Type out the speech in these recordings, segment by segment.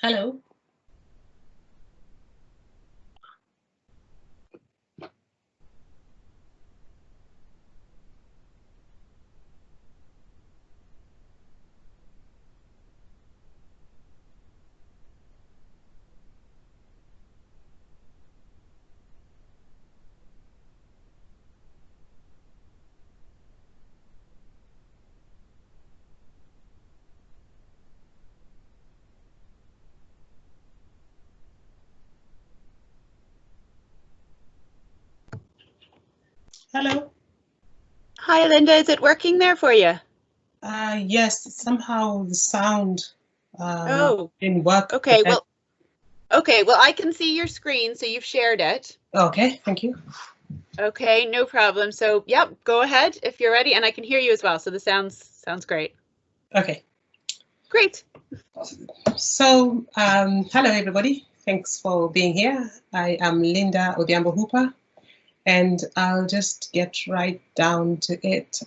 Hello. Hello. Hi, Linda. Is it working there for you? Yes, somehow the sound Oh, didn't work. okay. Well, I can see your screen, so you've shared it. Okay, thank you. Okay, no problem. So, yep, go ahead if you're ready, and I can hear you as well. So the sounds great. Okay. Great. So, hello everybody. Thanks for being here. I am Linda Odhiambo Hooper, and I'll just get right down to it.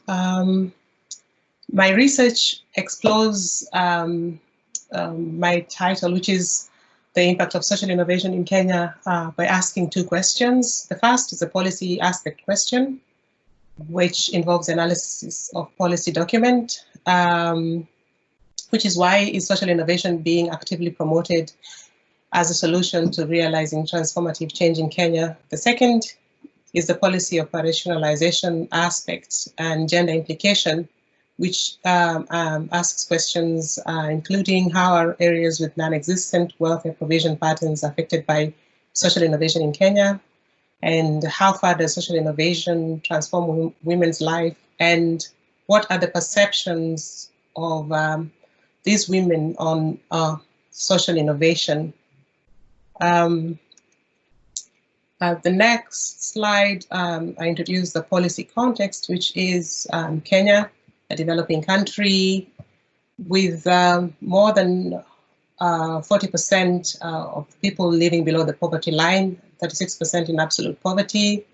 My research explores my title, which is the impact of social innovation in Kenya, by asking two questions. The first is a policy aspect question, which involves analysis of policy document, which is why is social innovation being actively promoted as a solution to realizing transformative change in Kenya. The second is the policy operationalization aspects and gender implication, which asks questions including how are areas with non-existent welfare provision patterns affected by social innovation in Kenya, and how far does social innovation transform women's life, and what are the perceptions of these women on social innovation. The next slide, I introduce the policy context, which is Kenya, a developing country with more than 40% of people living below the poverty line, 36% in absolute poverty,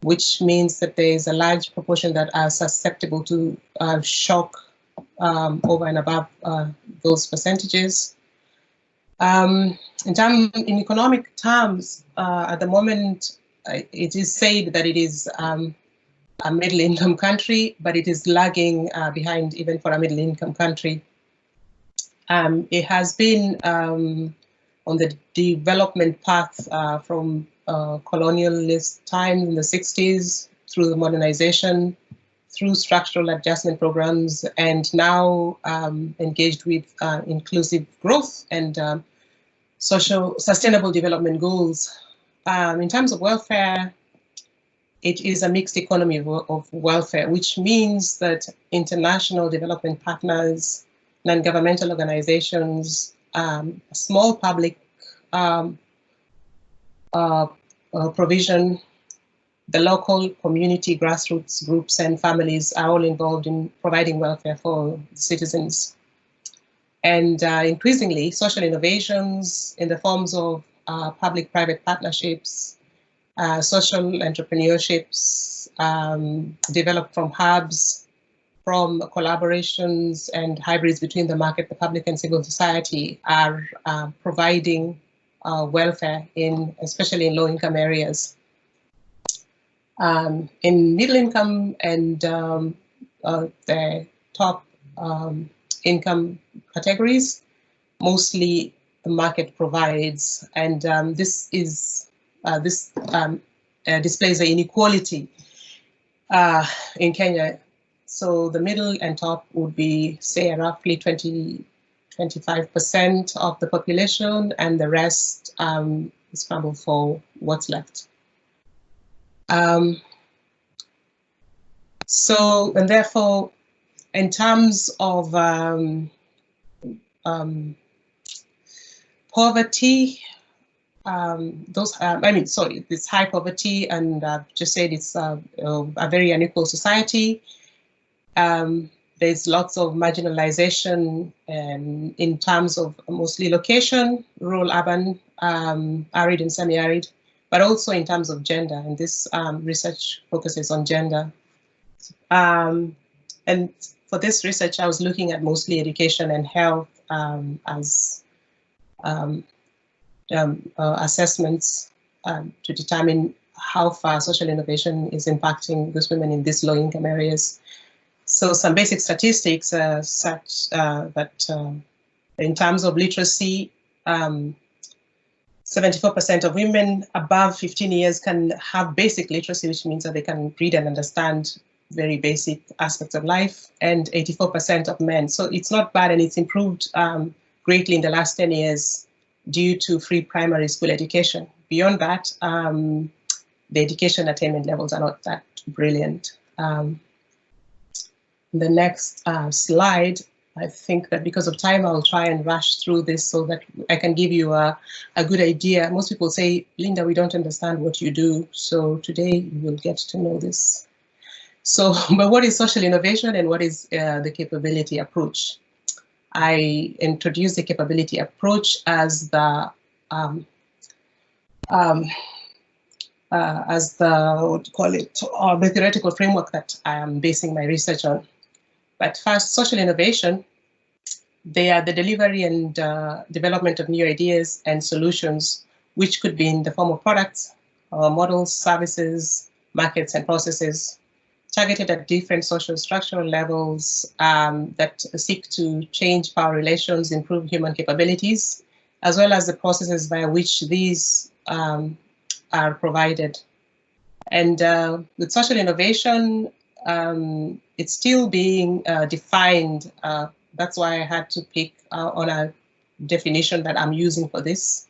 which means that there is a large proportion that are susceptible to shock over and above those percentages. In economic terms, at the moment, it is said that it is a middle-income country, but it is lagging behind even for a middle-income country. It has been on the development path from colonialist times in the 60s through the modernization, through structural adjustment programs, and now engaged with inclusive growth and social sustainable development goals. In terms of welfare, it is a mixed economy of welfare, which means that international development partners, non-governmental organizations, small public provision, the local community grassroots groups and families are all involved in providing welfare for citizens. And increasingly, social innovations in the forms of public-private partnerships, social entrepreneurships developed from hubs, from collaborations and hybrids between the market, the public and civil society are providing welfare especially in low-income areas. In middle income and the top income categories, mostly the market provides, and this displays the inequality in Kenya. So the middle and top would be, say, roughly 25% of the population, and the rest is scrambled for what's left. So, and therefore, in terms of poverty, this high poverty, and just said it's a very unequal society. There's lots of marginalization in terms of mostly location, rural, urban, arid and semi-arid, but also in terms of gender, and this research focuses on gender. And for this research, I was looking at mostly education and health as assessments to determine how far social innovation is impacting those women in these low-income areas. So some basic statistics such that in terms of literacy, 74% of women above 15 years can have basic literacy, which means that they can read and understand very basic aspects of life, and 84% of men. So it's not bad, and it's improved greatly in the last 10 years due to free primary school education. Beyond that, the education attainment levels are not that brilliant. The next slide, I think that because of time, I'll try and rush through this so that I can give you a good idea. Most people say, Linda, we don't understand what you do. So today you will get to know this. So, but what is social innovation and what is the capability approach? I introduced the capability approach as the what do you call it, or the theoretical framework that I am basing my research on. But first, social innovation, they are the delivery and development of new ideas and solutions, which could be in the form of products, models, services, markets, and processes, targeted at different social structural levels that seek to change power relations, improve human capabilities, as well as the processes via which these are provided. And with social innovation, it's still being defined. That's why I had to pick on a definition that I'm using for this.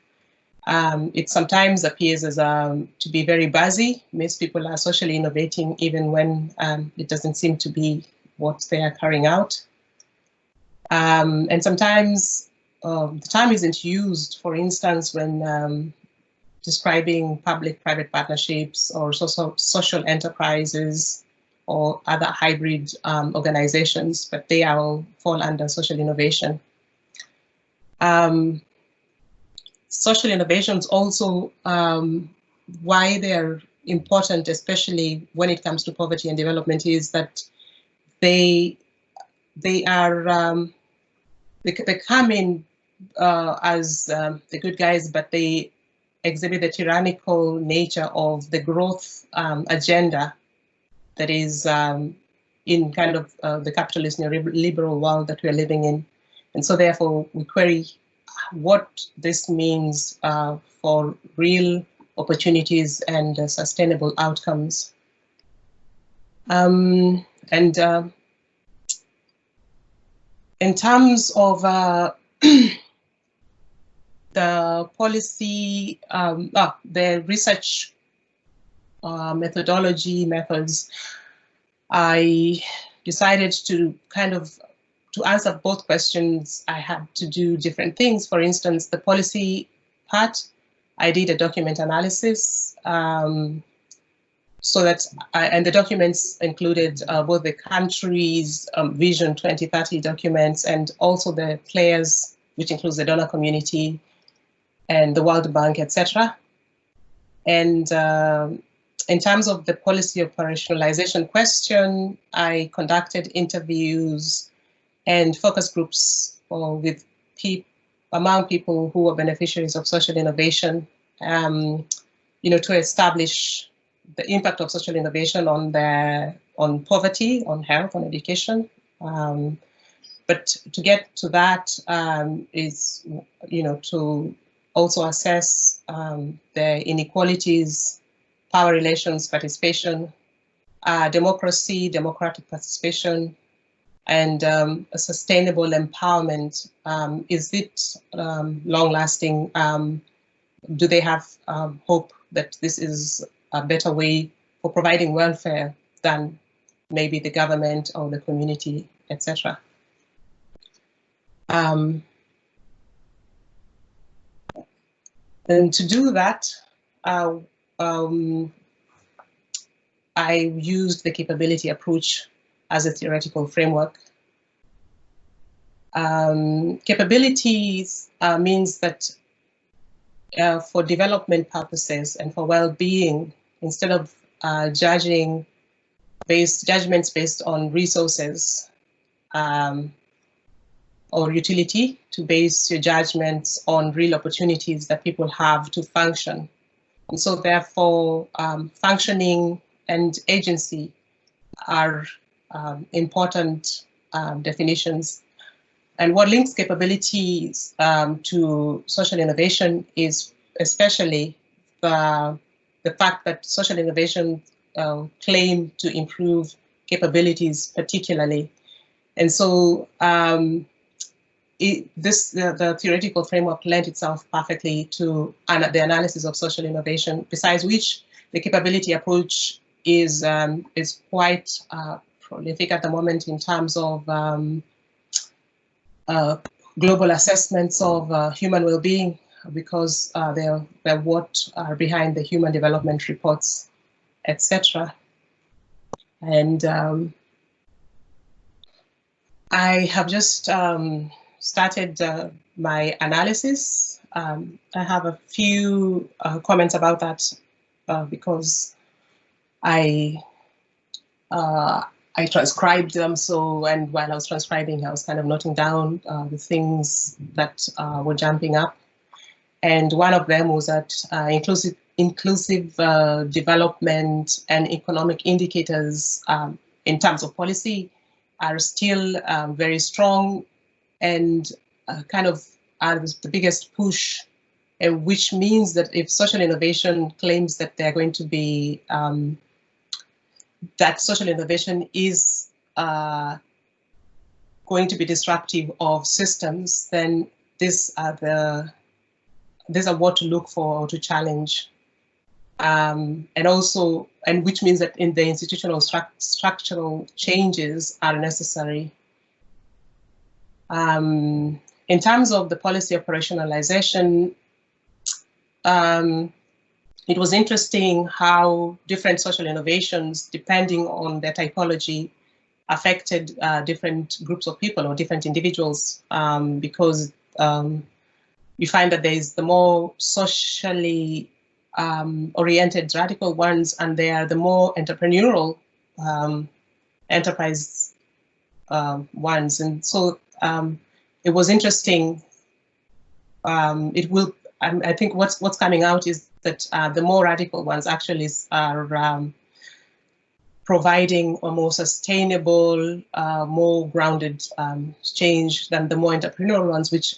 It sometimes appears as to be very buzzy. Most people are socially innovating even when it doesn't seem to be what they are carrying out. And sometimes the term isn't used, for instance, when describing public-private partnerships or social enterprises or other hybrid organizations, but they all fall under social innovation. Social innovations also, why they're important, especially when it comes to poverty and development, is that they come in as the good guys, but they exhibit the tyrannical nature of the growth agenda that is in kind of the capitalist neoliberal world that we're living in. And so therefore we query what this means for real opportunities and sustainable outcomes. And in terms of the policy, the research methods, I decided to kind of, to answer both questions, I had to do different things. For instance, the policy part, I did a document analysis so that, and the documents included both the country's Vision 2030 documents and also the players, which includes the donor community and the World Bank, etc. And in terms of the policy operationalization question, I conducted interviews and focus groups with among people who were beneficiaries of social innovation, to establish the impact of social innovation on poverty, on health, on education. But to get to that is, to also assess the inequalities, power relations, participation, democracy, democratic participation, and a sustainable empowerment. Is it long-lasting? Do they have hope that this is a better way for providing welfare than maybe the government or the community, etc.? And to do that, I used the capability approach as a theoretical framework. Capabilities means that for development purposes and for well-being, instead of judgments based on resources, or utility to base your judgments on real opportunities that people have to function. And so therefore, functioning and agency are important definitions. And what links capabilities to social innovation is especially the fact that social innovation claim to improve capabilities particularly. And so the theoretical framework lent itself perfectly to the analysis of social innovation, besides which the capability approach is quite prolific at the moment in terms of global assessments of human well-being, because they're what are behind the human development reports, etc. And I have just started my analysis. I have a few comments about that because I transcribed them. So, and while I was transcribing, I was kind of noting down the things that were jumping up. And one of them was that inclusive development and economic indicators in terms of policy are still very strong and kind of are the biggest push, which means that if social innovation claims that they're going to be, that social innovation is going to be disruptive of systems, then these are what to look for or to challenge. And which means that in the institutional structural changes are necessary. In terms of the policy operationalization, it was interesting how different social innovations, depending on their typology, affected different groups of people or different individuals, because you find that there is the more socially oriented radical ones, and they are the more entrepreneurial enterprise ones. And so it was interesting. I think what's coming out is that the more radical ones actually are providing a more sustainable, more grounded change than the more entrepreneurial ones, which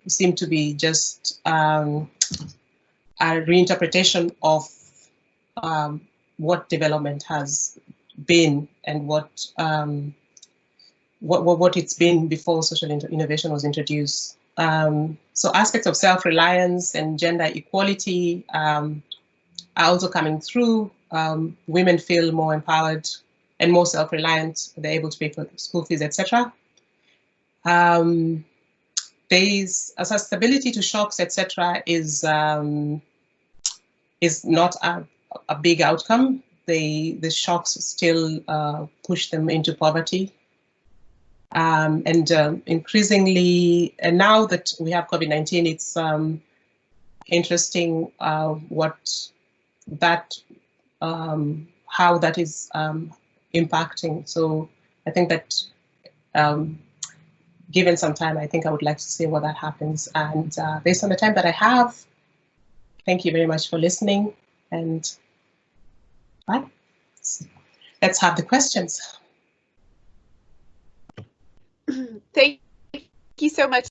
seem to be just a reinterpretation of what development has been and what it's been before social innovation was introduced. So aspects of self-reliance and gender equality are also coming through. Women feel more empowered and more self-reliant. They're able to pay for school fees, etc. There is a susceptibility to shocks, etc. is not a big outcome. The shocks still push them into poverty. And increasingly, and now that we have COVID-19, it's interesting how that is impacting. So I think that given some time, I think I would like to see what that happens. And based on the time that I have, thank you very much for listening. And bye. Let's have the questions. Thank you so much.